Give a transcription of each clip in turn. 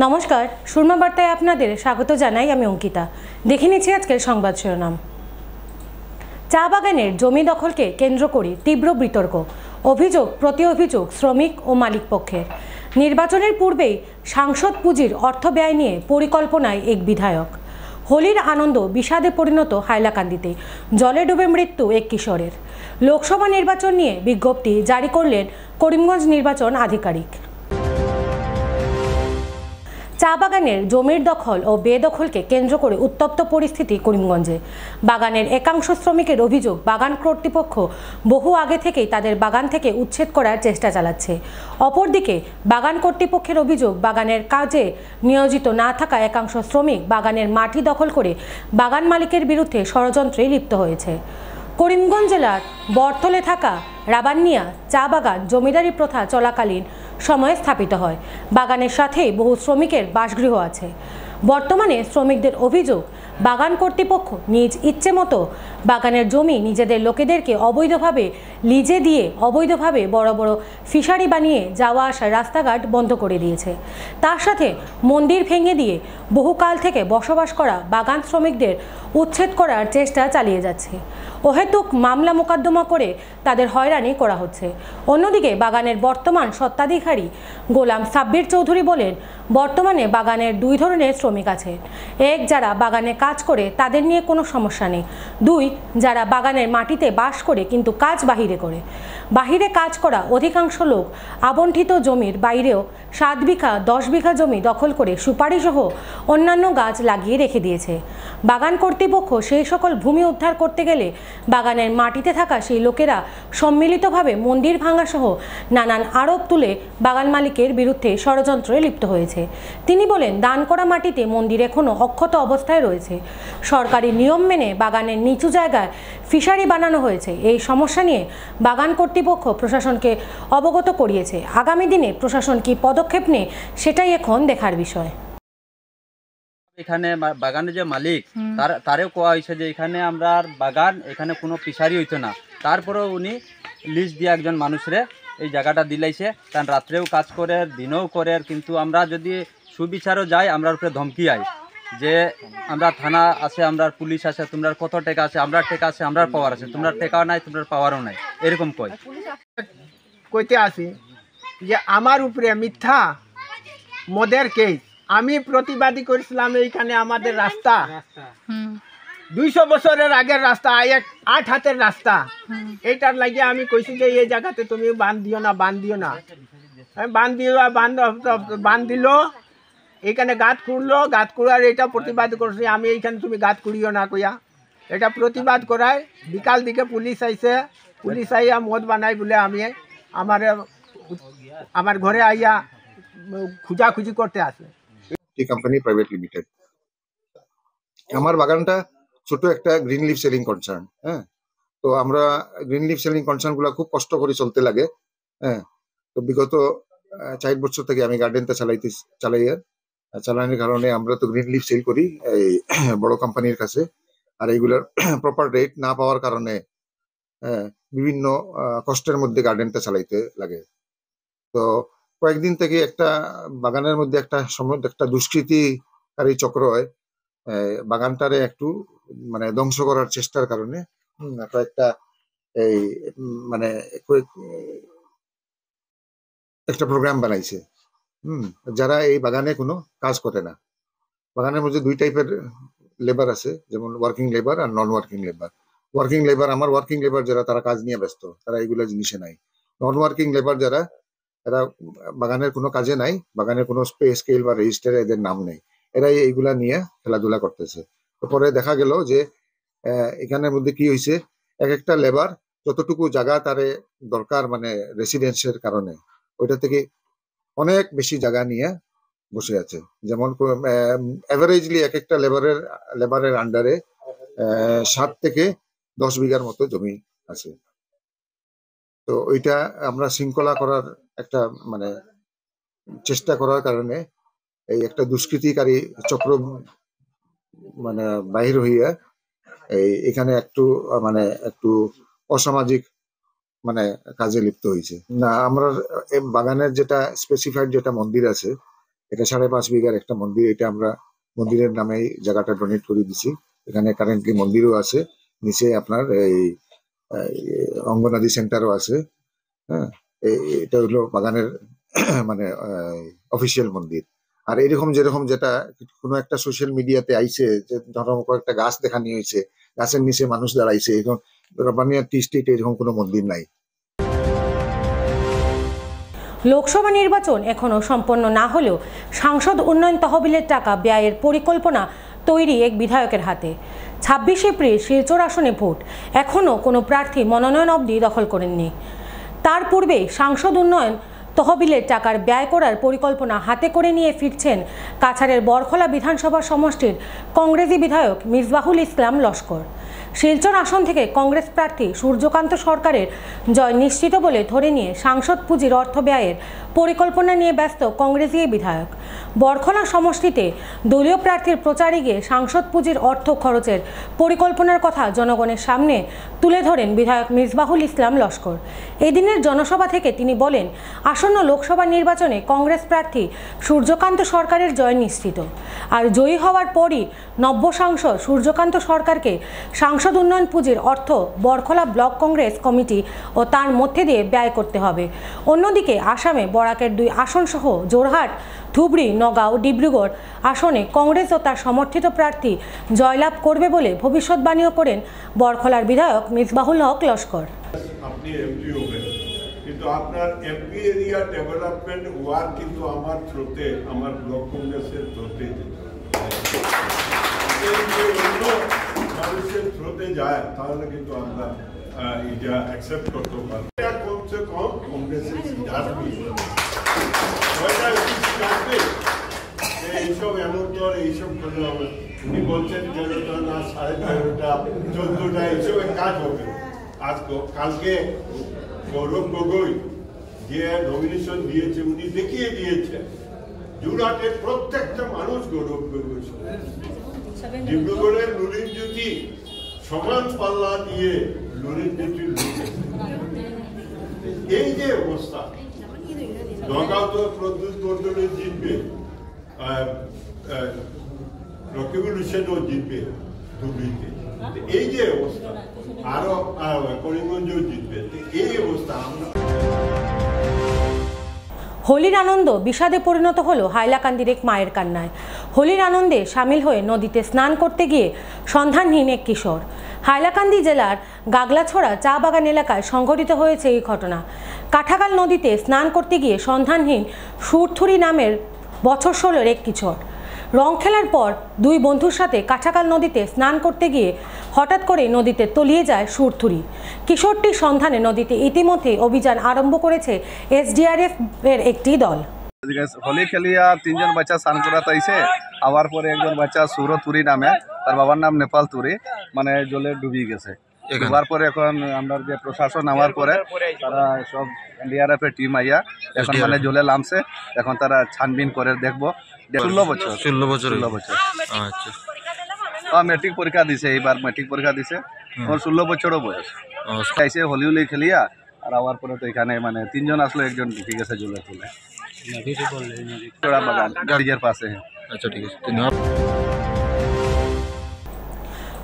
নমস্কার, সুরমা বার্তায় আপনাদের স্বাগত জানাই। আমি অঙ্কিতা। দেখে নিচ্ছি আজকের সংবাদ শিরোনাম। চা বাগানের জমি দখলকে কেন্দ্র করে তীব্র বিতর্ক, অভিযোগ প্রতি অভিযোগ শ্রমিক ও মালিক পক্ষের। নির্বাচনের পূর্বেই সাংসদ পুঁজির অর্থ ব্যয় নিয়ে পরিকল্পনায় এক বিধায়ক। হোলির আনন্দ বিষাদে পরিণত হাইলাকান্দিতে, জলে ডুবে মৃত্যু এক কিশোরের। লোকসভা নির্বাচন নিয়ে বিজ্ঞপ্তি জারি করলেন করিমগঞ্জ নির্বাচন আধিকারিক। চা বাগানের জমির দখল ও বেদখলকে কেন্দ্র করে উত্তপ্ত পরিস্থিতি করিমগঞ্জে। বাগানের একাংশ শ্রমিকের অভিযোগ, বাগান কর্তৃপক্ষ বহু আগে থেকেই তাদের বাগান থেকে উচ্ছেদ করার চেষ্টা চালাচ্ছে। অপরদিকে বাগান কর্তৃপক্ষের অভিযোগ, বাগানের কাজে নিয়োজিত না থাকা একাংশ শ্রমিক বাগানের মাটি দখল করে বাগান মালিকের বিরুদ্ধে ষড়যন্ত্রে লিপ্ত হয়েছে। করিমগঞ্জ জেলার বরতলে থাকা রাবান্নিয়া চা বাগান জমিদারি প্রথা চলাকালীন সময়ে স্থাপিত হয়। বাগানের সাথেই বহু শ্রমিকের বাসগৃহ আছে। বর্তমানে শ্রমিকদের অভিযোগ, বাগান কর্তৃপক্ষ নিজ ইচ্ছে মতো বাগানের জমি নিজেদের লোকেদেরকে অবৈধভাবে লিজে দিয়ে অবৈধভাবে বড় বড় ফিশারি বানিয়ে যাওয়া আসার রাস্তাঘাট বন্ধ করে দিয়েছে। তার সাথে মন্দির ভেঙে দিয়ে বহুকাল থেকে বসবাস করা বাগান শ্রমিকদের উচ্ছেদ করার চেষ্টা চালিয়ে যাচ্ছে। অহেতুক মামলা মোকদ্দমা করে তাদের হয়রানি করা হচ্ছে। অন্যদিকে বাগানের বর্তমান স্বত্বাধিকারী গোলাম সাব্বির চৌধুরী বলেন, বর্তমানে বাগানের দুই ধরনের শ্রমিক আছে। এক, যারা বাগানে কাজ করে তাদের নিয়ে কোনো সমস্যা নেই। দুই, যারা বাগানের মাটিতে বাস করে কিন্তু কাজ বাহিরে করে। বাহিরে কাজ করা অধিকাংশ লোক আবণ্টিত জমির বাইরেও 7 বিঘা 10 বিঘা জমি দখল করে সুপারি সহ অন্যান্য গাছ লাগিয়ে রেখে দিয়েছে। বাগান কর্তৃপক্ষ সেই সকল ভূমি উদ্ধার করতে গেলে বাগানের মাটিতে থাকা সেই লোকেরা সম্মিলিতভাবে মন্দির ভাঙা সহ নানান আরোপ তুলে বাগান মালিকের বিরুদ্ধে ষড়যন্ত্রে লিপ্ত হয়েছে। তিনি বলেন, দান করা মাটিতে মন্দির এখনও অক্ষত অবস্থায় রয়েছে। সরকারি নিয়ম মেনে বাগানের নিচু জায়গায় ফিশারি বানানো হয়েছে। এই সমস্যা নিয়ে বাগান কর্তৃপক্ষ প্রশাসনকে অবগত করিয়েছে। আগামী দিনে প্রশাসন কি পদক্ষেপ নেয় সেটাই এখন দেখার বিষয়। এখানে বাগানের যে মালিক তারেও কোয়া হয়েছে যে এখানে আমরা বাগান এখানে কোনো ফিশারি হইতো না। তারপরেও উনি লিজ দিয়ে একজন মানুষরে এই জায়গাটা দিলাইছে, কারণ রাত্রেও কাজ করে দিনেও করে, কিন্তু আমরা যদি সুবিচারও যাই আমরা উপরে ধমকি আই যে আমরা থানা আছে, আমরা পুলিশ আছে, তোমরা কত টাকা আছে, আমরা টাকা আছে, আমরা পাওয়ার আছে, তোমরা টাকাও নাই, তোমরা পাওয়ারও নাই, এরকম কয়। কইতে আসি যে আমার উপরে মিথ্যা মদের কেস। আমি প্রতিবাদী করেছিলাম এইখানে আমাদের রাস্তা 200 বছরের আগের রাস্তা, 8 হাতের রাস্তা, এইটার লাগিয়ে আমি কইছি যে এই জায়গাতে তুমি বাঁধ দিও না, বাঁধ দিও না। বাঁধ দিল, এইখানে গাঁত খুঁড়লো, গাঁত খুঁড়ার এটা প্রতিবাদ করছি আমি, এইখানে তুমি গাঁত খুঁড়িও না কইয়া এটা প্রতিবাদ করায়। বিকাল দিকে পুলিশ আইছে, পুলিশ আইয়া মদ বানাই বলে আমি আমার ঘরে আইয়া খুঁজাখুঁজি করতে আসে। Company private limited. আমার বাগানটা ছোট একটা গ্রিন লিফ সেলিং কনসার্ন। হ্যাঁ, তো আমরা গ্রিন লিফ সেলিং কনসার্ন গুলা খুব কষ্ট করে চলতে লাগে। হ্যাঁ, তো বিগত 4 বছর থেকে আমি গার্ডেনটা চালানোর কারণে আমরা তো গ্রিন লিফ সেল করি এই বড় কোম্পানির কাছে, আর এইগুলার প্রপার রেট না পাওয়ার কারণে বিভিন্ন কষ্টের মধ্যে গার্ডেনটা চালাইতে লাগে। তো কয়েকদিন থেকে একটা বাগানের মধ্যে একটা দুষ্কৃতিকারী চক্র বাগানটারে একটু মানে ধ্বংস করার চেষ্টার কারণে কয়েকটা এই মানে একটা প্রোগ্রাম বানাইছে। যারা এই বাগানে কোনো কাজ করে না। বাগানের মধ্যে 2 টাইপের লেবার আছে, যেমন ওয়ার্কিং লেবার আর non working labour. Working labour, আমার ওয়ার্কিং লেবার যারা, তারা কাজ নিয়ে ব্যস্ত, তারা এইগুলা জিনিসে নাই। নন ওয়ার্কিং লেবার যারা, এরা বাগানের কোনো কাজে নাই, বাগানের কোনো স্কেল বা রেজিস্টারে এদের নাম নেই, এরাই এইগুলা নিয়ে খেলাধুলা করতেছে। পরে দেখা গেল যে এখানের মধ্যে কি হয়েছে, এক একটা লেবার যতটুকু জায়গা তারে দরকার মানে রেসিডেন্সের কারণে, ওইটা থেকে অনেক বেশি জায়গা নিয়ে বসে আছে। যেমন এভারেজলি এক একটা লেবারের আন্ডারে 7 থেকে 10 বিঘার মতো জমি আছে। তো ওইটা আমরা শৃঙ্খলা করার একটা মানে চেষ্টা করার কারণে এই একটা দুষ্কৃতিকারী চক্র মানে বাহির হইয়া এখানে একটু অসামাজিক মানে কাজে লিপ্ত হয়েছে। না, আমরা বাগানের যেটা স্পেসিফাইড যেটা মন্দির আছে, এটা 5.5 বিঘার একটা মন্দির, এটা আমরা মন্দিরের নামে জায়গাটা ডোনেট করে দিছি। এখানে কারেন্টলি মন্দিরও আছে, নিচে আপনার এই অঙ্গনাদি সেন্টারও আছে। হ্যাঁ, এটা হলো বাগানের মানে অফিসিয়াল মন্দির। আর এরকম যেরকম যেটা কোনো একটা সোশ্যাল মিডিয়াতে আইছে যে ধরো কয়েকটা গাছ দেখানি হয়েছে, গাছের নিচে মানুষ দাঁড়াইছে, এরকম রব্বানিয়া টি স্টেটে এরকম কোনো মন্দির নাই। লোকসভা নির্বাচন এখনও সম্পন্ন না হলেও সাংসদ উন্নয়ন তহবিলের টাকা ব্যয়ের পরিকল্পনা তৈরি এক বিধায়কের হাতে। 26 এপ্রিল শিলচর আসনে ভোট, এখনও কোনো প্রার্থী মনোনয়ন অবধি দখল করেননি। তার পূর্বে সাংসদ উন্নয়ন তহবিলের টাকার ব্যয় করার পরিকল্পনা হাতে করে নিয়ে ফিরছেন কাছাড়ের বরখলা বিধানসভা সমষ্টির কংগ্রেসি বিধায়ক মিসবাহুল ইসলাম লস্কর। শিলচর আসন থেকে কংগ্রেস প্রার্থী সূর্যকান্ত সরকারের জয় নিশ্চিত বলে ধরে নিয়ে সাংসদ পুঁজির অর্থ ব্যয়ের পরিকল্পনা নিয়ে ব্যস্ত কংগ্রেসি বিধায়ক। বরখলা সমষ্টিতে দলীয় প্রার্থীর প্রচারে গিয়ে সাংসদ পুঁজির অর্থ খরচের পরিকল্পনার কথা জনগণের সামনে তুলে ধরেন বিধায়ক মিসবাহুল ইসলাম লস্কর। এদিনের জনসভা থেকে তিনি বলেন, আসন্ন লোকসভা নির্বাচনে কংগ্রেস প্রার্থী সূর্যকান্ত সরকারের জয় নিশ্চিত। আর জয়ী হওয়ার পরই নব্য সাংসদ সূর্যকান্ত সরকারকে সাংসদ উন্নয়ন পুঁজির অর্থ বরখলা ব্লক কংগ্রেস কমিটি ও তার মধ্যে দিয়ে ব্যয় করতে হবে। অন্যদিকে আসামে বরাকের 2 আসন সহ জোরহাট, ধুবড়ি, নগাঁও, ডিব্রুগড় আসনে কংগ্রেস ও তার সমর্থিত প্রার্থী জয়লাভ করবে বলে ভবিষ্যৎবাণীও করেন বরখলার বিধায়ক মিসবাহুল হক লস্কর। আপনি এমপি হবেন, কিন্তু আপনার এমপি এরিয়া ডেভেলপমেন্ট ওয়ার্ক কিন্তু আমার থ্রুতে, আমার ব্লক কংগ্রেসের থ্রুতে মানুষের থ্রুতে যায়, তাহলে কিন্তু আমরা এটা অ্যাকসেপ্ট করতে পারি। কমসে কম কংগ্রেসের এইসব এমন তোর এইসব করলে হবে। উনি বলছেন 13টা না 13.5টা 14টা এইসবের কাজ হবে। আজ কালকে গৌরব গগৈ যে নমিনেশন দিয়েছে, উনি দেখিয়ে দিয়েছে জোরহাটের প্রত্যেকটা মানুষ গৌরব গগৈ, ডিব্রুগড়ের লুরিন জ্যোতি সমান পাল্লা দিয়ে লুরিন জ্যোতি, এই যে অবস্থা। নগাঁও তো প্রদ্যুৎ বর্ধনে জিতবে, রকিবুল হোসেনও জিতবে ধুবড়িতে, এই যে অবস্থা, আরো করিমগঞ্জও জিতবে, এই অবস্থা। আমরা হোলির আনন্দ বিষাদে পরিণত হলো হাইলাকান্দির এক মায়ের কান্নায়। হোলির আনন্দে সামিল হয়ে নদীতে স্নান করতে গিয়ে সন্ধানহীন এক কিশোর। হাইলাকান্দি জেলার গাগলাছড়া চা বাগান এলাকায় সংঘটিত হয়েছে এই ঘটনা। কাঠাগাল নদীতে স্নান করতে গিয়ে সন্ধানহীন সুরথুরি নামের বছর 16-এর এক কিশোর। রং খেলার পর 2 বন্ধুর সাথে কাঠাগাল নদীতে স্নান করতে গিয়ে হঠাৎ করে নদীতে তলিয়ে যায় সুরথুরি। কিশোরটির সন্ধানে নদীতে ইতিমধ্যে অভিযান আরম্ভ করেছে এসডিআরএফ এর একটি দল। হোলি খেলিয়া 3 জন বাচ্চা স্নান করাতে আইছে, আবার পরে একজন বাচ্চা সুরথুরি নামে, তার বাবার নাম নেপাল তুরি, মানে জলে ডুবিয়ে গেছে। ডুবার পরে এখন আমরা যে প্রশাসন নামার পরে তারা সব এনডিআরএফ এর টিম আইয়া এখন মানে জলে নামছে, এখন তারা ছানবিন করে দেখবো। 16 বছর। আচ্ছা, মেট্রিক পরীক্ষা দিছে, এইবার মেট্রিক পরীক্ষা দিছে, ওর 16 বছরও বয়স। আইসে হোলি হোলি খেলিয়া আর আবার পরে তো এখানে মানে 3 জন আসলো, একজন ঢুকে গেছে জলে তুলে বাগান গাড়ির পাশে। আচ্ছা, ঠিক আছে, ধন্যবাদ।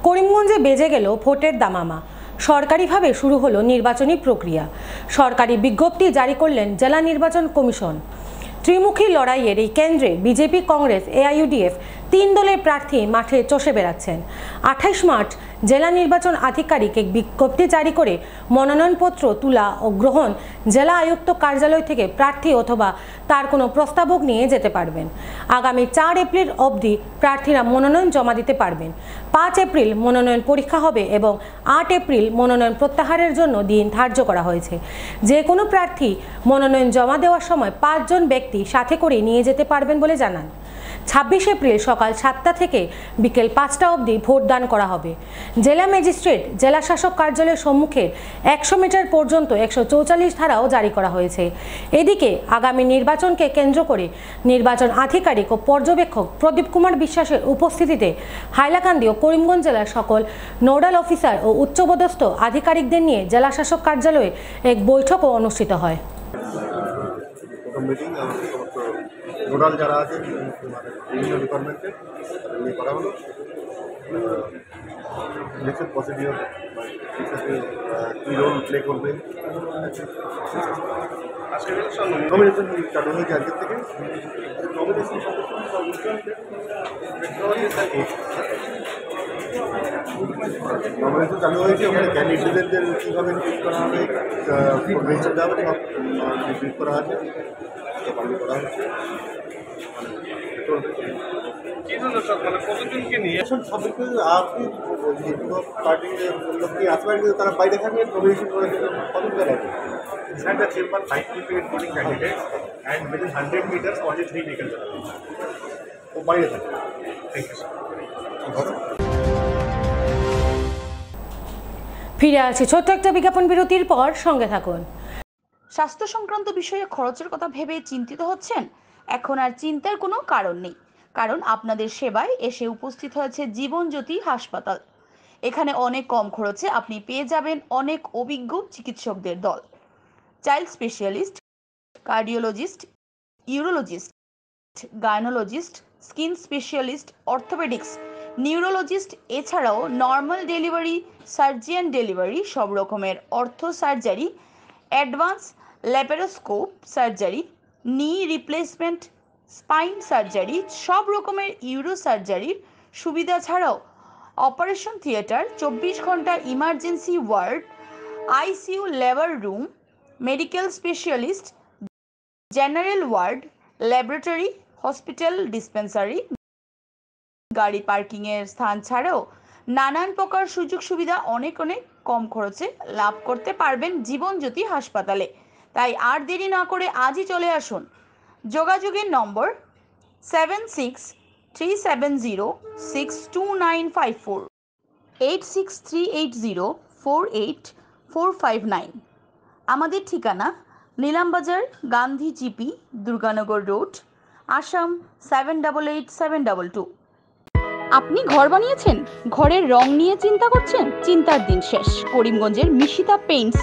করিমগঞ্জে বেজে গেল ভোটের দামামা। সরকারিভাবে শুরু হলো নির্বাচনী প্রক্রিয়া। সরকারি বিজ্ঞপ্তি জারি করলেন জেলা নির্বাচন কমিশন। ত্রিমুখী লড়াইয়ের এই কেন্দ্রে বিজেপি, কংগ্রেস, এআইইউডিএফ 3 দলের প্রার্থী মাঠে চষে বেড়াচ্ছেন। 28 মার্চ জেলা নির্বাচন আধিকারিক এক বিজ্ঞপ্তি জারি করে মনোনয়নপত্র তুলা ও গ্রহণ জেলা আয়ুক্ত কার্যালয় থেকে প্রার্থী অথবা তার কোনো প্রস্তাবক নিয়ে যেতে পারবেন। আগামী 4 এপ্রিল অবধি প্রার্থীরা মনোনয়ন জমা দিতে পারবেন। 5 এপ্রিল মনোনয়ন পরীক্ষা হবে এবং 8 এপ্রিল মনোনয়ন প্রত্যাহারের জন্য দিন ধার্য করা হয়েছে। যে কোনো প্রার্থী মনোনয়ন জমা দেওয়ার সময় 5 জন ব্যক্তি সাথে করে নিয়ে যেতে পারবেন বলে জানান। 26 এপ্রিল সকাল 7টা থেকে বিকেল 5টা অবধি ভোটদান করা হবে। জেলা ম্যাজিস্ট্রেট জেলা শাসক কার্যালয়ের সম্মুখে 100 মিটার পর্যন্ত 144 ধারাও জারি করা হয়েছে। এদিকে আগামী নির্বাচনকে কেন্দ্র করে নির্বাচন আধিকারিক ও পর্যবেক্ষক প্রদীপ কুমার বিশ্বাসের উপস্থিতিতে হাইলাকান্দি ও করিমগঞ্জ জেলার সকল নোডাল অফিসার ও উচ্চপদস্থ আধিকারিকদের নিয়ে জেলা শাসক কার্যালয়ে এক বৈঠকও অনুষ্ঠিত হয়। নোডাল যারা আছে বিভিন্ন ডিপার্টমেন্টে নিয়ে করা হলো ইলেকশন প্রসিডিওর কী রোল প্লে করবে নমিনেশন চালু হয়েছে আজকের থেকে নমিনেশন নমিনেশন চালু হয়েছে ওখানে ক্যান্ডিডেটদের কীভাবে ট্রিট করা হবে রেজিস্টার দেওয়া হবে সব ট্রিট করা আছে পালন করা হচ্ছে সবাইকে আপনি যেগুলো পার্টির লোককে আসবেন কিন্তু তারা বাইরে থাকবে নমিনেশন করে কতটা রাখবে Inside the chamber, 5 people including candidates, and within 100 meters, only 3 vehicles are available. ও বাইরে থাকবে Thank you, sir. ফিরে আসছি ছোট্ট একটা বিজ্ঞাপন বিরতির পর, সঙ্গে থাকুন। স্বাস্থ্য সংক্রান্ত বিষয়ে খরচের কথা ভেবে চিন্তিত হচ্ছেন? এখন আর চিন্তার কোনো কারণ নেই, কারণ আপনাদের সেবায় এসে উপস্থিত হয়েছে জীবনজ্যোতি হাসপাতাল। এখানে অনেক কম খরচে আপনি পেয়ে যাবেন অনেক অভিজ্ঞ চিকিৎসকদের দল। Child specialist, cardiologist, urologist, gynaecologist, skin specialist, orthopaedics, neurologist, এছাড়াও নর্মাল ডেলিভারি, সার্জিয়ান ডেলিভারি, সব রকমের ortho surgery, advance laparoscope surgery, knee replacement, spine surgery, সব রকমের ইউরো সার্জারির সুবিধা ছাড়াও অপারেশন থিয়েটার, 24 ঘন্টা emergency ward, ICU labour room, medical specialist, general ward, laboratory, hospital dispensary, গাড়ি পার্কিংয়ের স্থান ছাড়াও নানান প্রকার সুযোগ সুবিধা অনেক কম খরচে লাভ করতে পারবেন জীবনজ্যোতি হাসপাতালে। তাই আর দেরি না করে আজই চলে আসুন। যোগাযোগের নম্বর 7637062954, 8638048459। আমাদের ঠিকানা নীলামবাজার, গান্ধী জিপি, দুর্গানগর রোড, আসাম 788722। আপনি ঘর বানিয়েছেন, ঘরের রং নিয়ে চিন্তা করছেন? চিন্তার দিন শেষ। করিমগঞ্জের মিশিতা পেইন্টস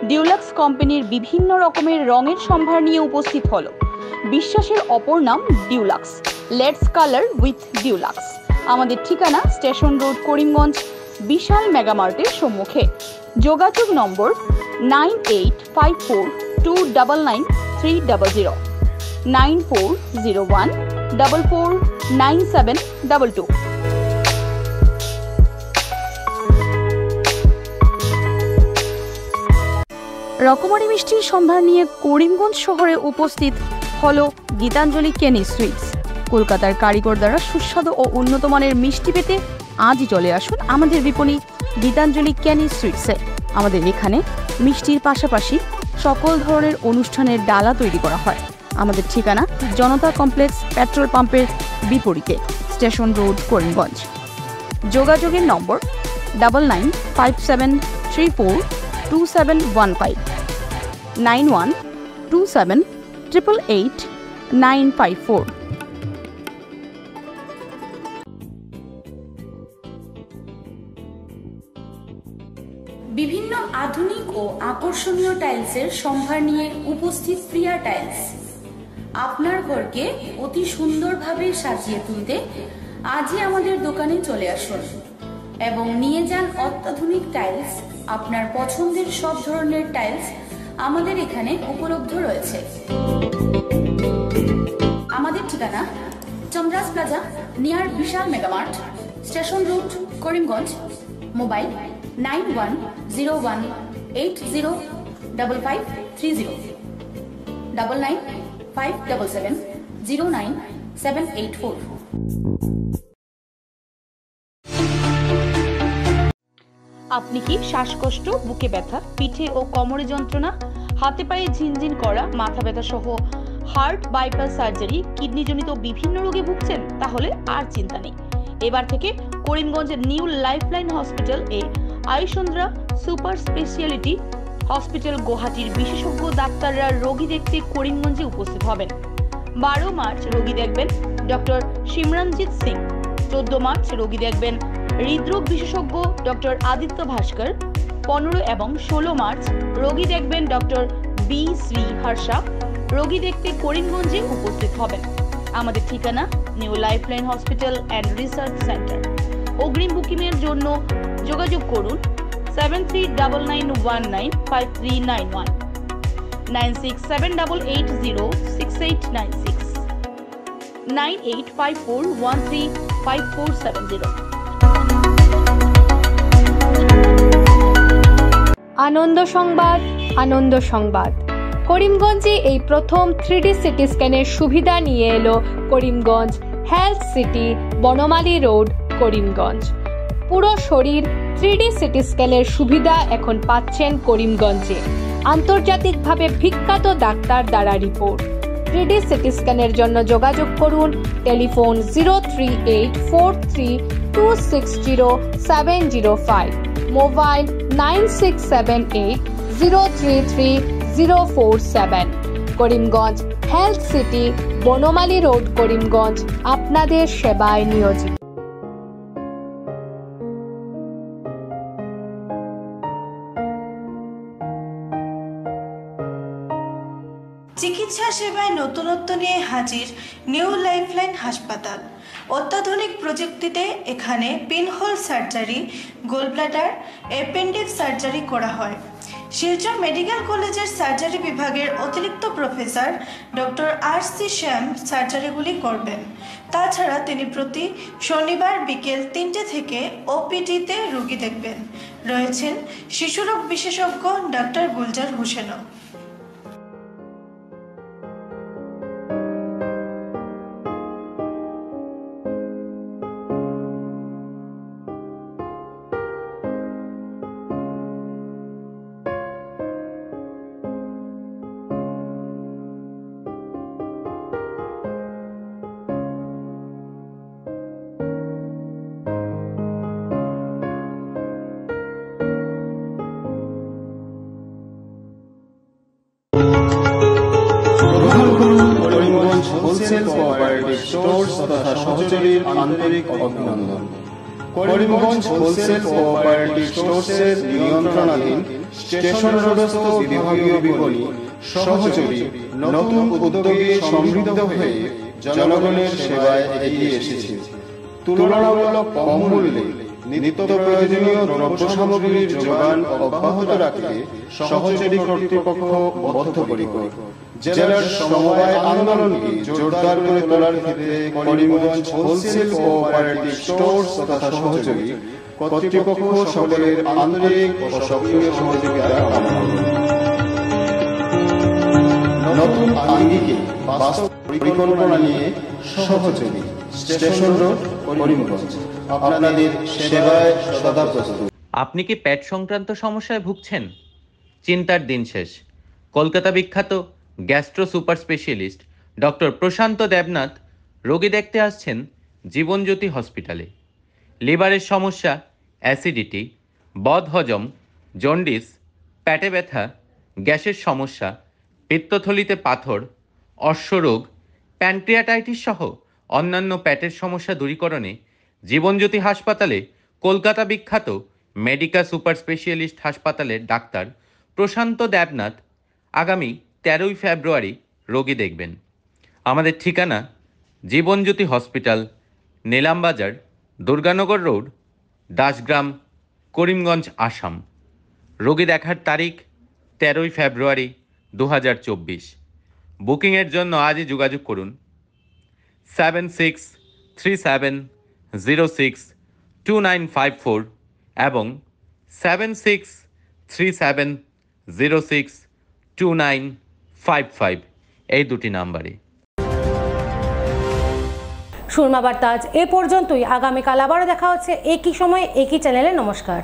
ডিউলাক্স কোম্পানির বিভিন্ন রকমের রঙের সম্ভার নিয়ে উপস্থিত হলো। বিশ্বাসের অপর নাম deluxe. Let's colour with deluxe. আমাদের ঠিকানা স্টেশন রোড, করিমগঞ্জ, বিশাল মেগামার্টের সম্মুখে। যোগাযোগ নম্বর 9854299300, 9401449722। রকমারি মিষ্টির সম্ভার নিয়ে করিমগঞ্জ শহরে উপস্থিত হলো গীতাঞ্জলি কেনি সুইটস। কলকাতার কারিগর দ্বারা সুস্বাদু ও উন্নত মানের মিষ্টি পেতে আজই চলে আসুন আমাদের বিপণী গীতাঞ্জলি কেনি সুইটসে। আমাদের এখানে মিষ্টির পাশাপাশি সকল ধরনের অনুষ্ঠানের ডালা তৈরি করা হয়। আমাদের ঠিকানা জনতা কমপ্লেক্স, পেট্রোল পাম্পের বিপরীতে, স্টেশন রোড, করিমগঞ্জ। যোগাযোগের নম্বর 9957342715, 9127888954। বিভিন্ন আধুনিক ও আকর্ষণীয় টাইলসের সম্ভার নিয়ে উপস্থিত প্রিয়া টাইলস। আপনার ঘরকে অতি সুন্দরভাবে সাজিয়ে তুলতে আজই আমাদের দোকানে চলে আসুন এবং নিয়ে যান অত্যাধুনিক টাইলস। আপনার পছন্দের সব ধরনের টাইলস আমাদের এখানে উপলব্ধ রয়েছে। আমাদের ঠিকানা Chandras plaza, near Vishal Mega Mart, station road, Karimganj. Mobile 9101805530, 9957709784। আপনি কি শ্বাসকষ্ট, বুকে ব্যথা, পিঠে ও কোমরে যন্ত্রণা, হাতে পায়ে ঝিনঝিন করা, মাথা ব্যথা সহ হার্ট বাইপাস সার্জারি, কিডনিজনিত বিভিন্ন রোগে ভুগছেন? তাহলে আর চিন্তা নেই। এবার থেকে করিমগঞ্জের নিউ লাইফলাইন হসপিটাল এ আয়ুষন্দ্রা সুপার স্পেশালিটি হসপিটাল গুয়াহাটির বিশেষজ্ঞ ডাক্তাররা রোগী দেখতে করিমগঞ্জে উপস্থিত হবেন। 12 মার্চ রোগী দেখবেন ডক্টর সিমরনজিৎ সিং, 14 মার্চ রোগী দেখবেন হৃদরোগ বিশেষজ্ঞ ডক্টর আদিত্য ভাস্কর, 15 এবং 16 মার্চ রোগী দেখবেন ডক্টর বি শ্রী হর্ষা। রোগী দেখতে করিমগঞ্জে উপস্থিত হবেন। আমাদের ঠিকানা new lifeline hospital and research centre. অগ্রিম বুকিংয়ের জন্য যোগাযোগ করুন 7399195391, 9678806896, 9854135470। আনন্দ সংবাদ, আনন্দ সংবাদ। করিমগঞ্জে এই প্রথম 3D সিটি স্ক্যানের সুবিধা নিয়ে এলো Karimganj health city, Banamali road, Karimganj. পুরো শরীর 3D সিটি স্ক্যানের সুবিধা এখন পাচ্ছেন করিমগঞ্জে। আন্তর্জাতিকভাবে বিখ্যাত ডাক্তার দ্বারা রিপোর্ট। 3D সিটি স্ক্যানের জন্য যোগাযোগ করুন telephone 038460705, mobile 9678033047। Karimganj health city, Banamali road, Karimganj আপনাদের সেবায় নিয়োজিত। চিকিৎসা সেবায় নতুনত্ব নিয়ে হাজির নিউ লাইফলাইন হাসপাতাল। অত্যাধুনিক প্রযুক্তিতে এখানে pinhole surgery, gallbladder, appendix surgery করা হয়। শিলচর মেডিকেল কলেজের সার্জারি বিভাগের অতিরিক্ত প্রফেসর ডক্টর RC শ্যাম সার্জারিগুলি করবেন। তাছাড়া তিনি প্রতি শনিবার বিকেল 3টে থেকে OPD-তে রোগী দেখবেন। রয়েছেন শিশুরোগ বিশেষজ্ঞ ডাক্তার গুলজার হোসেনও। হোলসেল কোঅপারেটিভ স্টোর্স তথা সহযোগীর আন্তরিক অভিনন্দন। করিমগঞ্জ হোলসেল কোঅপারেটিভ স্টোর্সের নিয়ন্ত্রণাধীন স্টেশন রোডস্থ বিভাগীয় বিপণী সহযোগী নতুন উদ্যোগে সমৃদ্ধ হয়ে জনগণের সেবায় এগিয়ে এসেছে। তুলনামূলক কম মূল্যে নিত্য প্রয়োজনীয় দ্রব্য সামগ্রীর যোগান অব্যাহত রাখতে সহযোগী কর্তৃপক্ষ বদ্ধপরিকর। জেলার সমবায় আন্দোলনকে জোরদার করে তোলার ক্ষেত্রে করিমগঞ্জ হোলসেল কোঅপারেটিভ স্টোর্স তথা সহযোগী কর্তৃপক্ষ সকলের আন্তরিক ও সক্রিয় সহযোগিতা কামনা করে। নতুন আঙ্গিকে বাস্তব পরিকল্পনা নিয়ে সহযোগী স্টেশন রোড, করিমগঞ্জ আপনাদের সেবায় সদা প্রস্তুত। আপনি কি পেট সংক্রান্ত সমস্যায় ভুগছেন? চিন্তার দিন শেষ। কলকাতা বিখ্যাত গ্যাস্ট্রো সুপার স্পেশালিস্ট ডক্টর প্রশান্ত দেবনাথ রোগী দেখতে আসছেন জীবনজ্যোতি হসপিটালে। লিভারের সমস্যা, অ্যাসিডিটি, বদহজম, জন্ডিস, পেটে ব্যথা, গ্যাসের সমস্যা, পিত্তথলিতে পাথর, অশ্বরোগ, প্যানক্রিয়াটাইটিস সহ অন্যান্য পেটের সমস্যা দূরীকরণে জীবনজ্যোতি হাসপাতালে কলকাতা বিখ্যাত মেডিকা সুপার স্পেশালিস্ট হাসপাতালের ডাক্তার প্রশান্ত দেবনাথ আগামী 13ই ফেব্রুয়ারি রোগী দেখবেন। আমাদের ঠিকানা জীবনজ্যোতি হসপিটাল, নিলামবাজার, দুর্গানগর রোড, দাসগ্রাম, করিমগঞ্জ, আসাম। রোগী দেখার তারিখ 13ই ফেব্রুয়ারি 2024। বুকিংয়ের জন্য আজই যোগাযোগ করুন 7637062954 এবং 7637062955 এই দুটি নাম্বারে। সুরমা বার্তা আজ এ পর্যন্তই। আগামীকাল আবারও দেখা হচ্ছে একই সময়ে একই চ্যানেলে। নমস্কার।